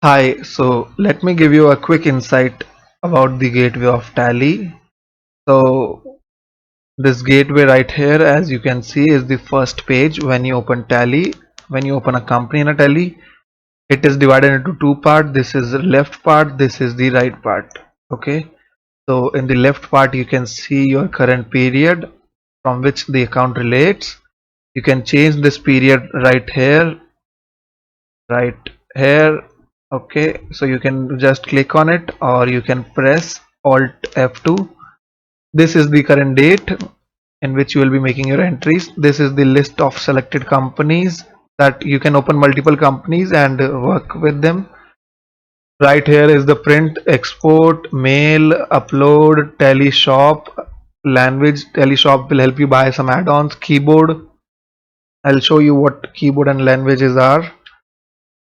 Hi, so let me give you a quick insight about the gateway of Tally. So this gateway right here, as you can see, is the first page when you open Tally. When you open a company in a Tally, it is divided into two parts. This is the left part, this is the right part. Okay, so in the left part you can see your current period from which the account relates. You can change this period right here. Okay, so you can just click on it or you can press alt F2. This is the current date in which you will be making your entries. This is the list of selected companies that you can open multiple companies and work with them. Right here is the print, export, mail, upload, tally shop, language. Tally shop will help you buy some add-ons. Keyboard, I'll show you what keyboard and languages are.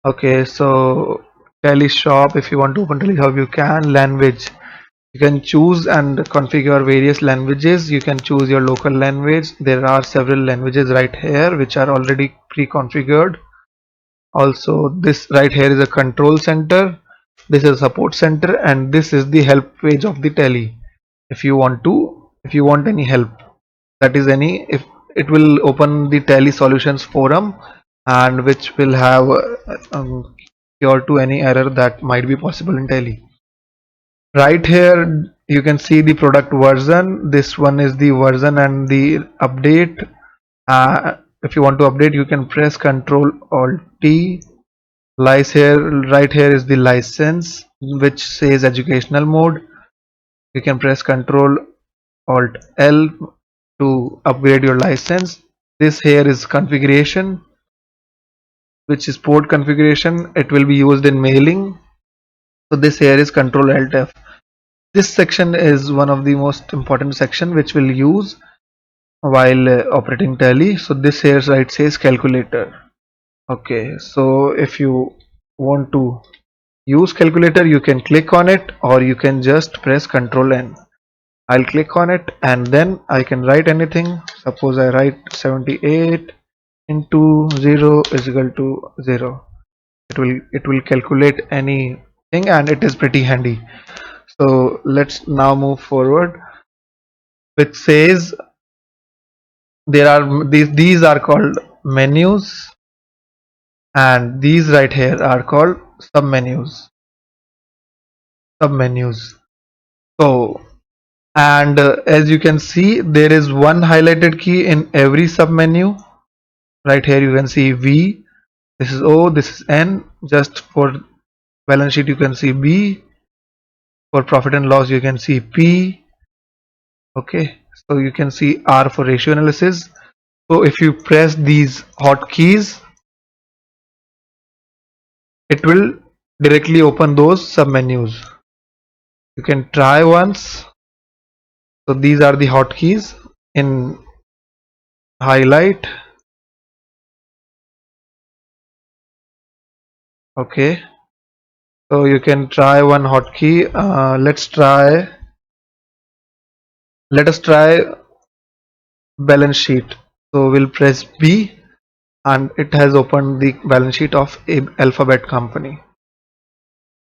Okay, so Tally shop, if you want to open Tally shop, you can. Language, you can choose and configure various languages. You can choose your local language. There are several languages right here which are already pre-configured. Also, this right here is a control center, this is a support center, and this is the help page of the Tally. If you want any help, that is any, if it will open the Tally solutions forum, and which will have cure to any error that might be possible in Tally. Right here you can see the product version. This one is the version and the update. If you want to update, you can press Ctrl Alt T. Right here is the license which says educational mode. You can press Ctrl Alt L to upgrade your license. This here is configuration, which is port configuration. It will be used in mailing. So this here is Ctrl Alt F. This section is one of the most important section which we'll use while operating Tally. So this here right says calculator. Okay, so if you want to use calculator, you can click on it or you can just press Ctrl N. I'll click on it and then I can write anything. Suppose I write 78 into 0 is equal to 0. It will calculate anything and it is pretty handy. So let's now move forward, which says there are these are called menus, and these right here are called submenus. So, and as you can see, there is one highlighted key in every submenu. Right here you can see V, this is O, this is N. Just for balance sheet you can see B, for profit and loss you can see P. Okay, so you can see R for ratio analysis. So if you press these hotkeys, it will directly open those submenus. You can try once. So these are the hotkeys in highlight. Okay, so you can try one hotkey. Let us try balance sheet. So we'll press B and it has opened the balance sheet of Alphabet company.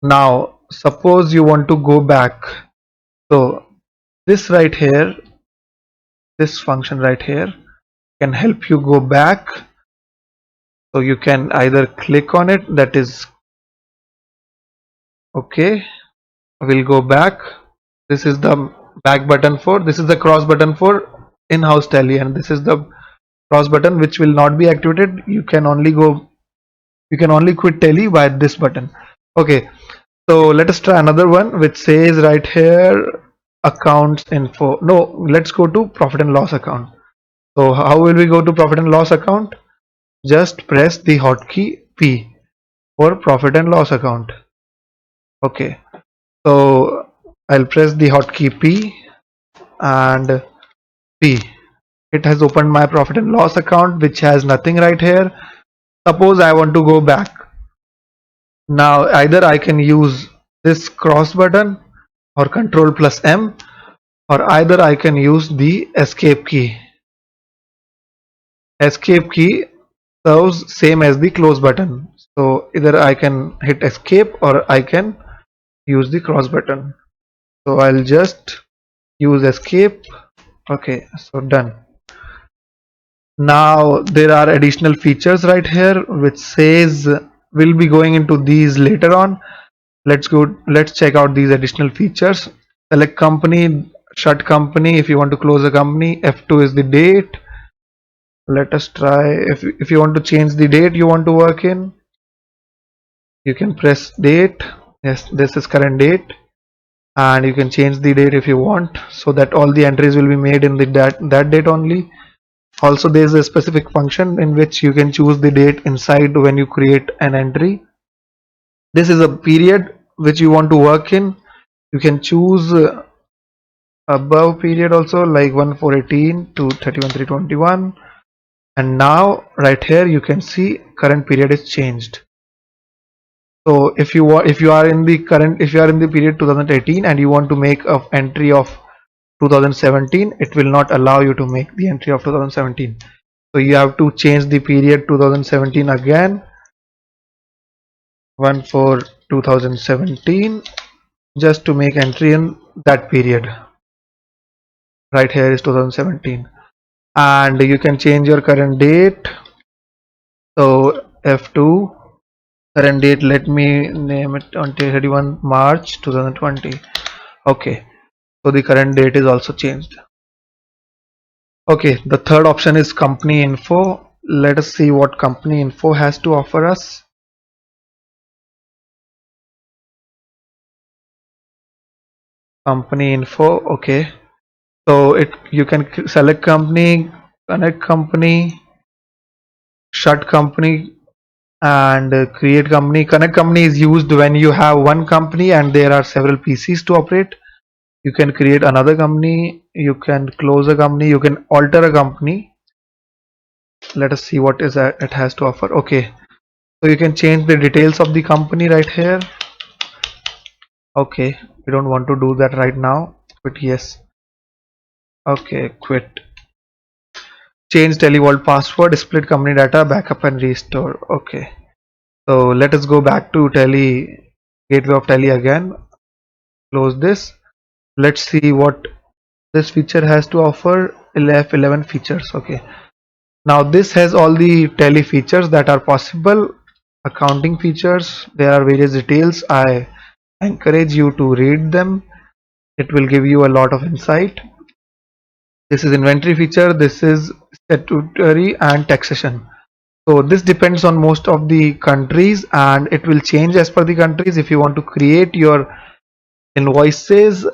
Now suppose you want to go back. So this right here, this function right here can help you go back. So you can either click on it, that is okay, we'll go back. This is the back button for, this is the cross button for in-house Tally, and this is the cross button which will not be activated. You can only quit Tally by this button. Okay, so let us try another one which says right here accounts info. No, let's go to profit and loss account. So how will we go to profit and loss account? Just press the hotkey P for profit and loss account. Okay, so I'll press the hotkey P and P. It has opened my profit and loss account which has nothing right here. Suppose I want to go back. Now either I can use this cross button or Control plus M, or either I can use the escape key. Escape key serves same as the close button. So either I can hit escape or I can use the cross button. So I'll just use escape. Okay, so done. Now there are additional features right here which says we'll be going into these later on. Let's check out these additional features. Select company, shut company. If you want to close a company, F2 is the date. Let us try. If you want to change the date you want to work in, you can press date. Yes, this is current date, and you can change the date if you want, so that all the entries will be made in the that date only. Also, there is a specific function in which you can choose the date inside when you create an entry. This is a period which you want to work in. You can choose above period also, like 1/4/18 to 31/3/21. And now right here you can see current period is changed. So if you are in the period 2018 and you want to make an entry of 2017, it will not allow you to make the entry of 2017. So you have to change the period 2017 again, 1/4/2017, just to make entry in that period. Right here is 2017, and you can change your current date. So F2 current date, let me name it on 31 March 2020. Okay, so the current date is also changed. Okay, the third option is company info. Let us see what company info has to offer us. Company info. Okay, so you can select company, connect company, shut company, and create company. Connect company is used when you have one company and there are several PCs to operate. You can create another company, you can close a company, you can alter a company. Let us see what is that it has to offer. Okay, so you can change the details of the company right here. Okay, we don't want to do that right now, but yes. Okay, quit. Change televault password, split company data, backup and restore. Okay, so let us go back to Tele, gateway of Tele again. Close this. Let's see what this feature has to offer. 11 features. Okay, now this has all the Tele features that are possible. Accounting features, there are various details. I encourage you to read them. It will give you a lot of insight. This is inventory feature, this is statutory and taxation. So this depends on most of the countries and it will change as per the countries. If you want to create your invoices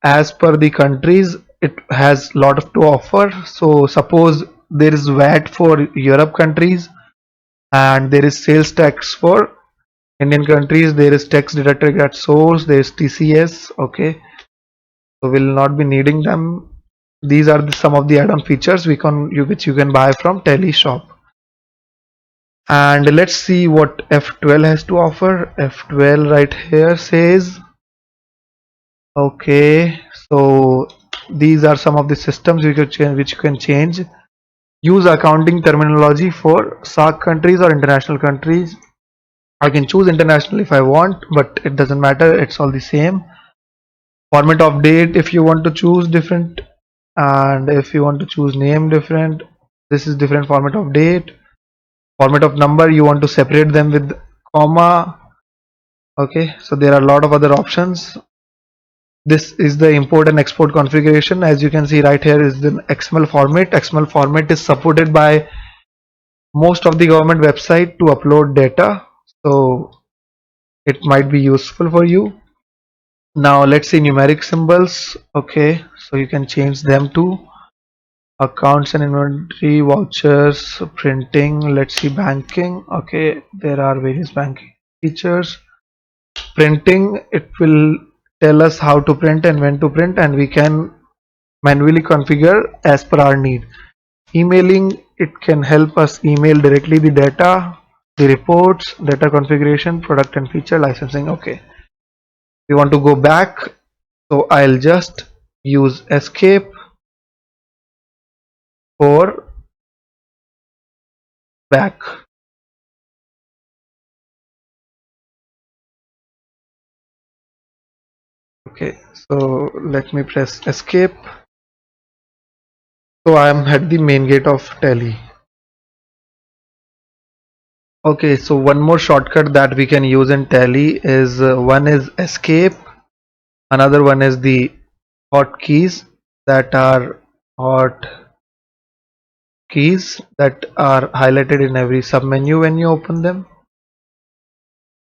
as per the countries, it has a lot of to offer. So suppose there is VAT for Europe countries and there is sales tax for Indian countries, there is tax deducted at source, there is TCS. Okay, so we'll not be needing them. These are some of the add-on features which you can buy from Teleshop. And let's see what F12 has to offer. F12 right here says, okay, so these are some of the systems which you can change. Use accounting terminology for SAARC countries or international countries. I can choose international if I want, but it doesn't matter, it's all the same. Format of date, if you want to choose different, and if you want to choose name different, this is different format of date. Format of number, you want to separate them with comma. Okay, so there are a lot of other options. This is the import and export configuration. As you can see right here is the XML format. XML format is supported by most of the government website to upload data, so it might be useful for you. Now let's see numeric symbols. Okay, so you can change them to accounts and inventory, vouchers, printing. Let's see banking. Okay, there are various banking features. Printing, it will tell us how to print and when to print, and we can manually configure as per our need. Emailing, it can help us email directly the data, the reports, data configuration, product and feature, licensing. Okay, we want to go back, so I'll just use escape for back. Okay, so let me press escape. So I am at the main gate of Tally. Okay, so one more shortcut that we can use in Tally is one is escape, another one is the hotkeys that are hot keys that are highlighted in every submenu when you open them.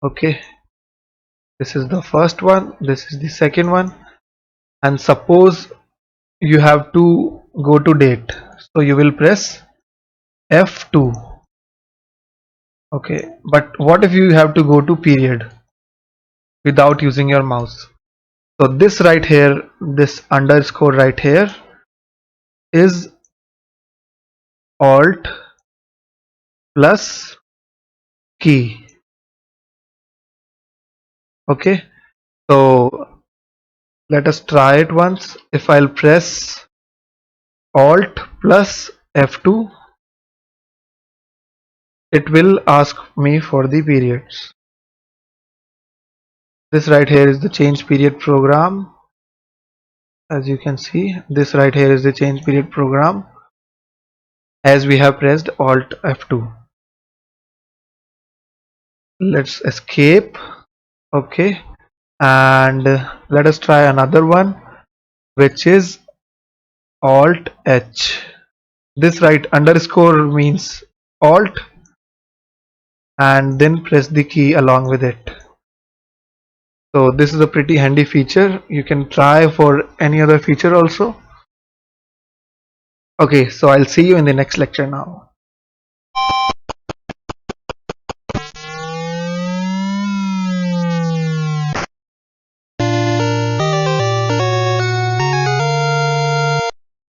Okay, this is the first one, this is the second one, and suppose you have to go to date, so you will press F2. Okay, but what if you have to go to period without using your mouse? So this right here, this underscore right here is alt plus key. Okay, so let us try it once. If I'll press alt plus F2, it will ask me for the periods. This right here is the change period program. As you can see, this right here is the change period program as we have pressed alt F2. Let's escape. Okay, and let us try another one, which is alt H. This right underscore means alt, and then press the key along with it. So this is a pretty handy feature. You can try for any other feature also. Okay, so I'll see you in the next lecture now.